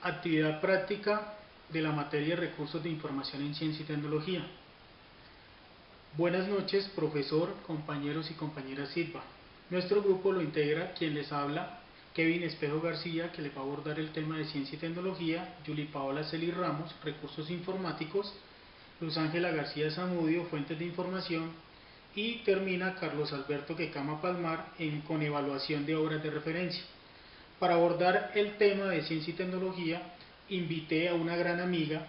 Actividad práctica de la materia Recursos de Información en Ciencia y Tecnología. Buenas noches, profesor, compañeros y compañeras SITBA. Nuestro grupo lo integra quien les habla, Kevin Espejo García, que les va a abordar el tema de Ciencia y Tecnología, Yuli Paola Celis Ramos, Recursos Informáticos, Luz Ángela García Zamudio, Fuentes de Información, y termina Carlos Alberto Quecama Palmar con evaluación de obras de referencia. Para abordar el tema de ciencia y tecnología, invité a una gran amiga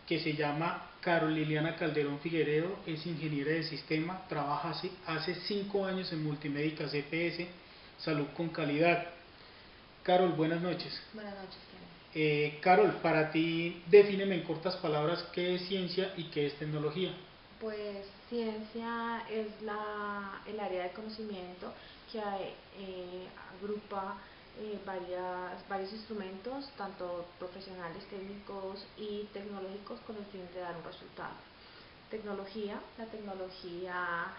que se llama Carol Liliana Calderón Figueredo, es ingeniera de sistema, trabaja hace 5 años en Multimédica CPS, Salud con Calidad. Carol, buenas noches. Buenas noches. Carol, para ti, defíneme en cortas palabras qué es ciencia y qué es tecnología. Pues ciencia es el área de conocimiento que agrupa varios instrumentos, tanto profesionales, técnicos y tecnológicos, con el fin de dar un resultado. La tecnología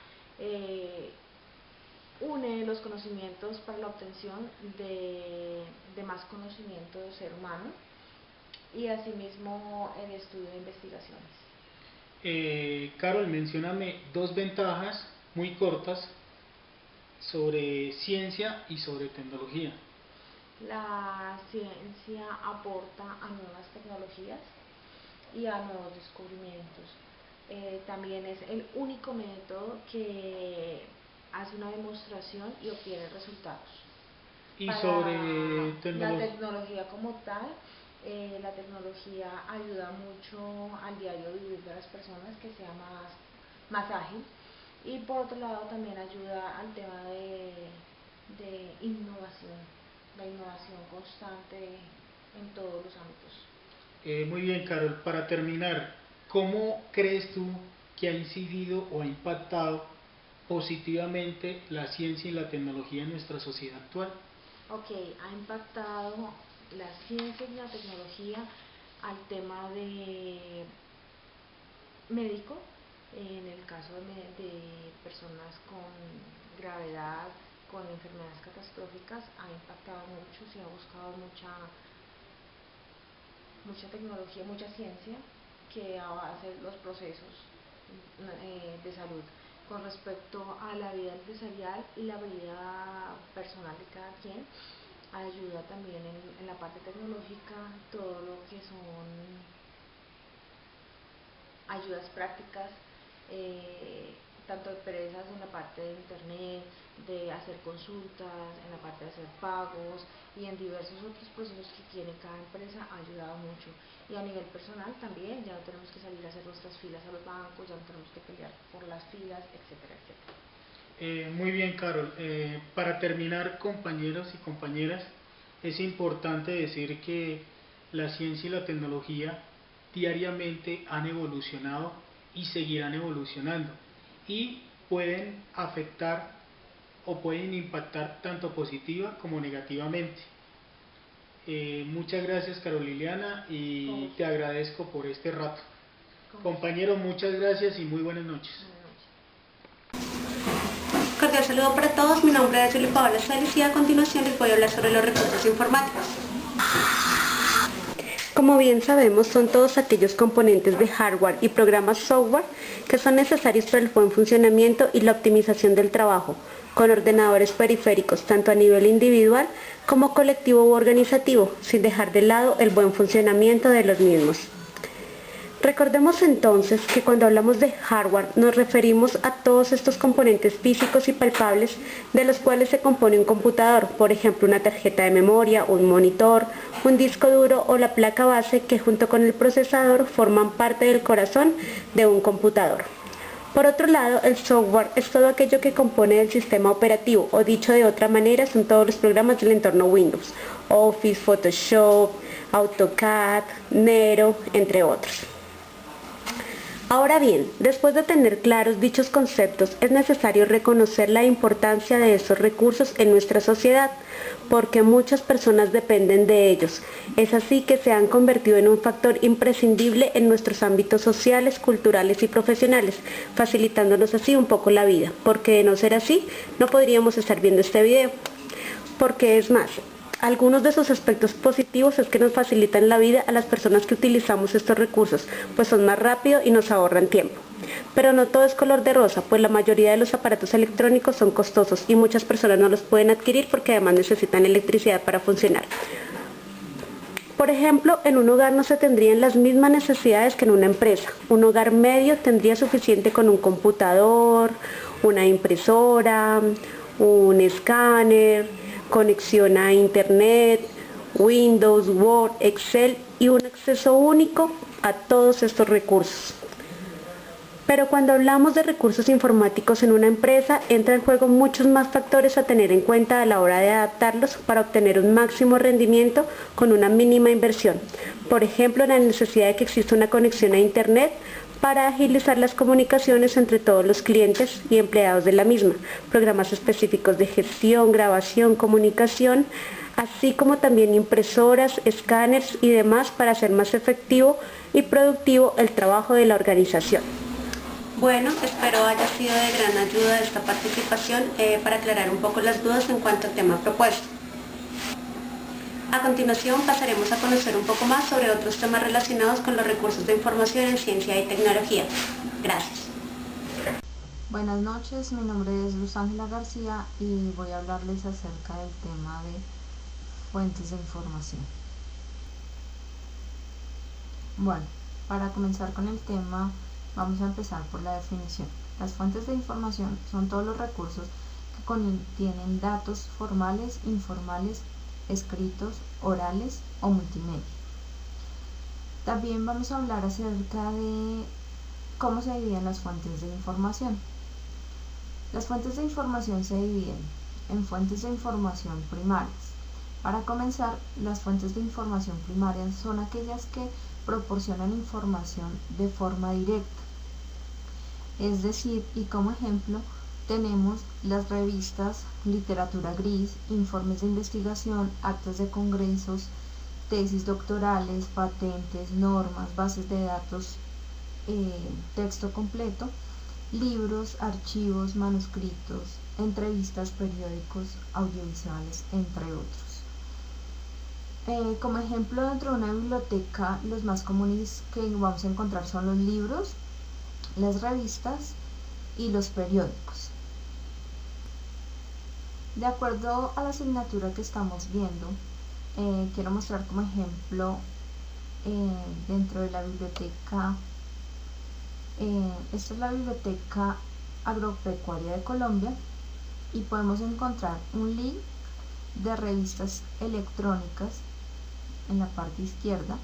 une los conocimientos para la obtención de más conocimiento del ser humano y asimismo el estudio de investigaciones. Carol, mencióname 2 ventajas muy cortas sobre ciencia y sobre tecnología. La ciencia aporta a nuevas tecnologías y a nuevos descubrimientos. También es el único método que hace una demostración y obtiene resultados. Y para sobre la tecnología como tal, la tecnología ayuda mucho al diario vivir de las personas, que sea más ágil, y por otro lado también ayuda al tema de innovación, la innovación constante en todos los ámbitos. Muy bien, Carol, para terminar, ¿cómo crees tú que ha incidido o ha impactado positivamente la ciencia y la tecnología en nuestra sociedad actual? Ok, ha impactado la ciencia y la tecnología al tema de médico, en el caso de personas con gravedad, con enfermedades catastróficas, ha impactado mucho, se ha buscado mucha tecnología, mucha ciencia que avance los procesos de salud. Con respecto a la vida empresarial y la vida personal de cada quien, ayuda también en la parte tecnológica, todo lo que son ayudas prácticas, tanto empresas en la parte de internet, de hacer consultas, en la parte de hacer pagos y en diversos otros procesos que tiene cada empresa, ha ayudado mucho. Y a nivel personal también, ya no tenemos que salir a hacer nuestras filas a los bancos, ya no tenemos que pelear por las filas, etcétera, etcétera. Muy bien, Carol. Para terminar, compañeros y compañeras, es importante decir que la ciencia y la tecnología diariamente han evolucionado y seguirán evolucionando, y pueden afectar o pueden impactar tanto positiva como negativamente. Muchas gracias, Carol Liliana, y te agradezco por este rato. Compañeros, muchas gracias y muy buenas noches. Cordial saludo para todos, mi nombre es Yuli Paola Celis y a continuación les voy a hablar sobre los recursos informáticos. Como bien sabemos, son todos aquellos componentes de hardware y programas software que son necesarios para el buen funcionamiento y la optimización del trabajo, con ordenadores periféricos tanto a nivel individual como colectivo u organizativo, sin dejar de lado el buen funcionamiento de los mismos. Recordemos entonces que cuando hablamos de hardware nos referimos a todos estos componentes físicos y palpables de los cuales se compone un computador, por ejemplo una tarjeta de memoria, un monitor, un disco duro o la placa base, que junto con el procesador forman parte del corazón de un computador. Por otro lado, el software es todo aquello que compone el sistema operativo, o dicho de otra manera, son todos los programas del entorno Windows, Office, Photoshop, AutoCAD, Nero, entre otros. Ahora bien, después de tener claros dichos conceptos, es necesario reconocer la importancia de esos recursos en nuestra sociedad, porque muchas personas dependen de ellos. Es así que se han convertido en un factor imprescindible en nuestros ámbitos sociales, culturales y profesionales, facilitándonos así un poco la vida, porque de no ser así, no podríamos estar viendo este video. Porque es más, algunos de sus aspectos positivos es que nos facilitan la vida a las personas que utilizamos estos recursos, pues son más rápidos y nos ahorran tiempo. Pero no todo es color de rosa, pues la mayoría de los aparatos electrónicos son costosos y muchas personas no los pueden adquirir porque además necesitan electricidad para funcionar. Por ejemplo, en un hogar no se tendrían las mismas necesidades que en una empresa. Un hogar medio tendría suficiente con un computador, una impresora, un escáner, conexión a Internet, Windows, Word, Excel y un acceso único a todos estos recursos. Pero cuando hablamos de recursos informáticos en una empresa, entra en juego muchos más factores a tener en cuenta a la hora de adaptarlos para obtener un máximo rendimiento con una mínima inversión. Por ejemplo, la necesidad de que exista una conexión a Internet para agilizar las comunicaciones entre todos los clientes y empleados de la misma, programas específicos de gestión, grabación, comunicación, así como también impresoras, escáneres y demás para hacer más efectivo y productivo el trabajo de la organización. Bueno, espero haya sido de gran ayuda esta participación para aclarar un poco las dudas en cuanto al tema propuesto. A continuación pasaremos a conocer un poco más sobre otros temas relacionados con los recursos de información en ciencia y tecnología. Gracias. Buenas noches, mi nombre es Luz Ángela García y voy a hablarles acerca del tema de fuentes de información. Bueno, para comenzar con el tema, vamos a empezar por la definición. Las fuentes de información son todos los recursos que contienen datos formales, informales, escritos, orales o multimedia. También vamos a hablar acerca de cómo se dividen las fuentes de información. Las fuentes de información se dividen en fuentes de información primarias. Para comenzar, las fuentes de información primarias son aquellas que proporcionan información de forma directa. Es decir, y como ejemplo, tenemos las revistas, literatura gris, informes de investigación, actas de congresos, tesis doctorales, patentes, normas, bases de datos, texto completo, libros, archivos, manuscritos, entrevistas, periódicos, audiovisuales, entre otros. Como ejemplo, dentro de una biblioteca, los más comunes que vamos a encontrar son los libros, las revistas y los periódicos. De acuerdo a la asignatura que estamos viendo, quiero mostrar como ejemplo dentro de la biblioteca, esta es la Biblioteca Agropecuaria de Colombia y podemos encontrar un link de revistas electrónicas en la parte izquierda.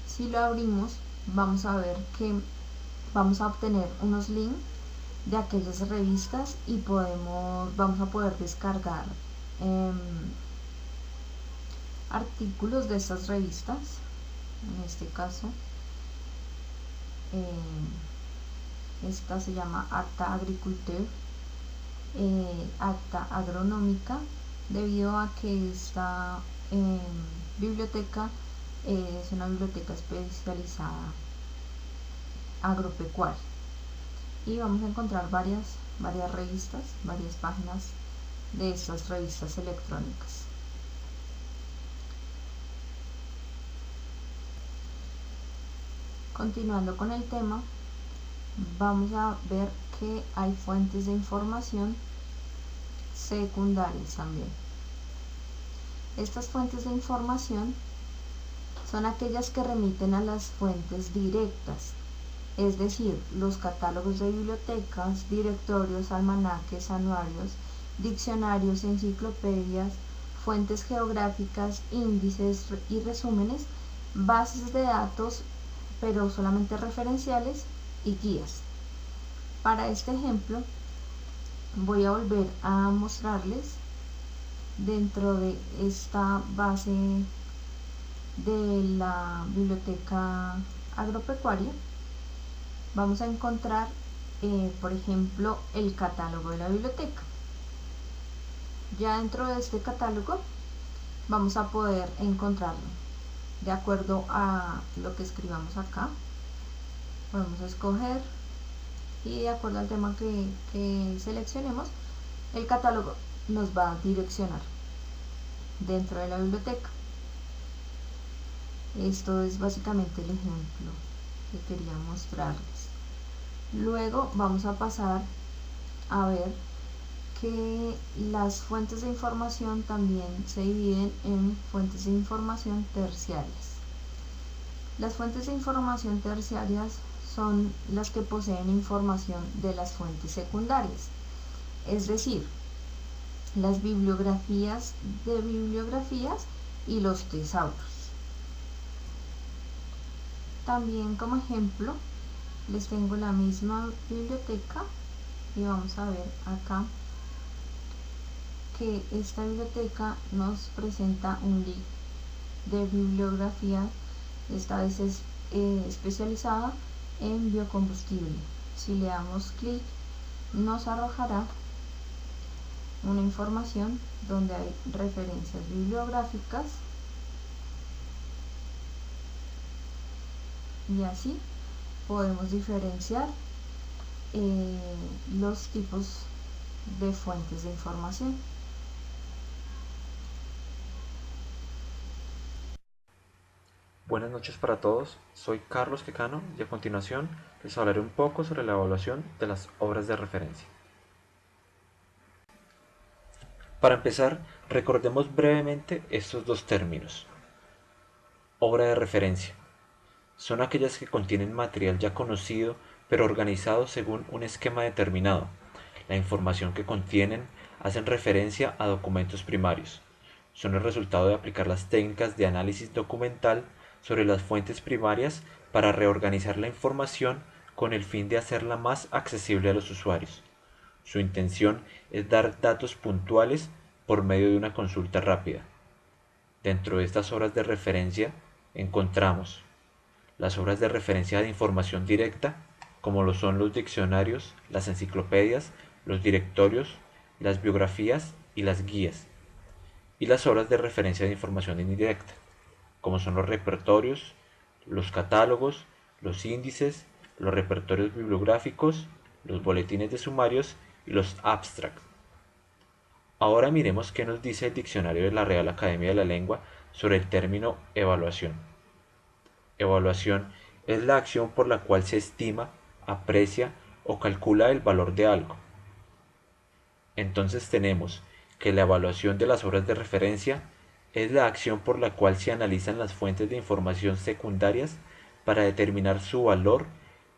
Si lo abrimos, vamos a ver que vamos a obtener unos links de aquellas revistas y vamos a poder descargar artículos de estas revistas. En este caso, esta se llama Acta Agriculteur, Acta Agronómica, debido a que esta biblioteca es una biblioteca especializada agropecuaria. Y vamos a encontrar varias revistas, varias páginas de estas revistas electrónicas. Continuando con el tema, vamos a ver que hay fuentes de información secundarias también. Estas fuentes de información son aquellas que remiten a las fuentes directas, es decir, los catálogos de bibliotecas, directorios, almanaques, anuarios, diccionarios, enciclopedias, fuentes geográficas, índices y resúmenes, bases de datos, pero solamente referenciales, y guías. Para este ejemplo voy a volver a mostrarles dentro de esta base de la biblioteca agropecuaria. Vamos a encontrar por ejemplo el catálogo de la biblioteca. Ya dentro de este catálogo vamos a poder encontrarlo de acuerdo a lo que escribamos acá. Podemos escoger y de acuerdo al tema que seleccionemos, el catálogo nos va a direccionar dentro de la biblioteca. Esto es básicamente el ejemplo que quería mostrarles. Luego vamos a pasar a ver que las fuentes de información también se dividen en fuentes de información terciarias. Las fuentes de información terciarias son las que poseen información de las fuentes secundarias, es decir, las bibliografías de bibliografías y los tesauros. También como ejemplo les tengo la misma biblioteca y vamos a ver acá que esta biblioteca nos presenta un link de bibliografía, esta vez es especializada en biocombustible. Si le damos clic nos arrojará una información donde hay referencias bibliográficas y así podemos diferenciar los tipos de fuentes de información. Buenas noches para todos, soy Carlos Quecano y a continuación les hablaré un poco sobre la evaluación de las obras de referencia. Para empezar, recordemos brevemente estos dos términos. Obra de referencia. Son aquellas que contienen material ya conocido pero organizado según un esquema determinado. La información que contienen hacen referencia a documentos primarios. Son el resultado de aplicar las técnicas de análisis documental sobre las fuentes primarias para reorganizar la información con el fin de hacerla más accesible a los usuarios. Su intención es dar datos puntuales por medio de una consulta rápida. Dentro de estas obras de referencia encontramos las obras de referencia de información directa, como lo son los diccionarios, las enciclopedias, los directorios, las biografías y las guías, y las obras de referencia de información indirecta, como son los repertorios, los catálogos, los índices, los repertorios bibliográficos, los boletines de sumarios y los abstracts. Ahora miremos qué nos dice el diccionario de la Real Academia de la Lengua sobre el término evaluación. Evaluación es la acción por la cual se estima, aprecia o calcula el valor de algo. Entonces tenemos que la evaluación de las obras de referencia es la acción por la cual se analizan las fuentes de información secundarias para determinar su valor,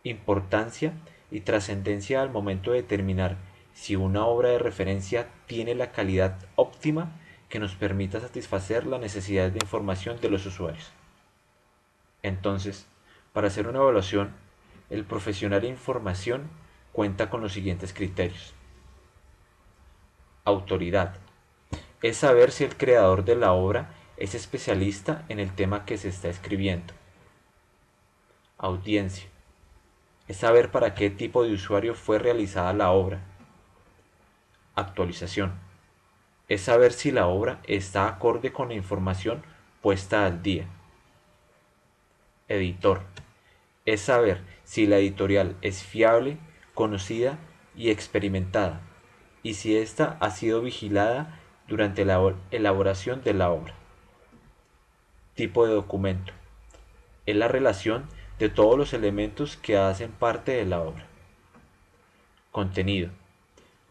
importancia y trascendencia al momento de determinar si una obra de referencia tiene la calidad óptima que nos permita satisfacer las necesidades de información de los usuarios. Entonces, para hacer una evaluación, el profesional de información cuenta con los siguientes criterios. Autoridad. Es saber si el creador de la obra es especialista en el tema que se está escribiendo. Audiencia. Es saber para qué tipo de usuario fue realizada la obra. Actualización. Es saber si la obra está acorde con la información puesta al día. Editor. Es saber si la editorial es fiable, conocida y experimentada, y si ésta ha sido vigilada durante la elaboración de la obra. Tipo de documento. Es la relación de todos los elementos que hacen parte de la obra. Contenido.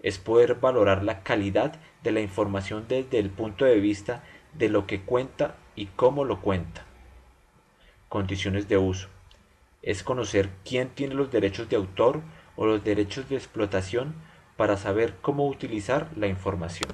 Es poder valorar la calidad de la información desde el punto de vista de lo que cuenta y cómo lo cuenta. Condiciones de uso. Es conocer quién tiene los derechos de autor o los derechos de explotación para saber cómo utilizar la información.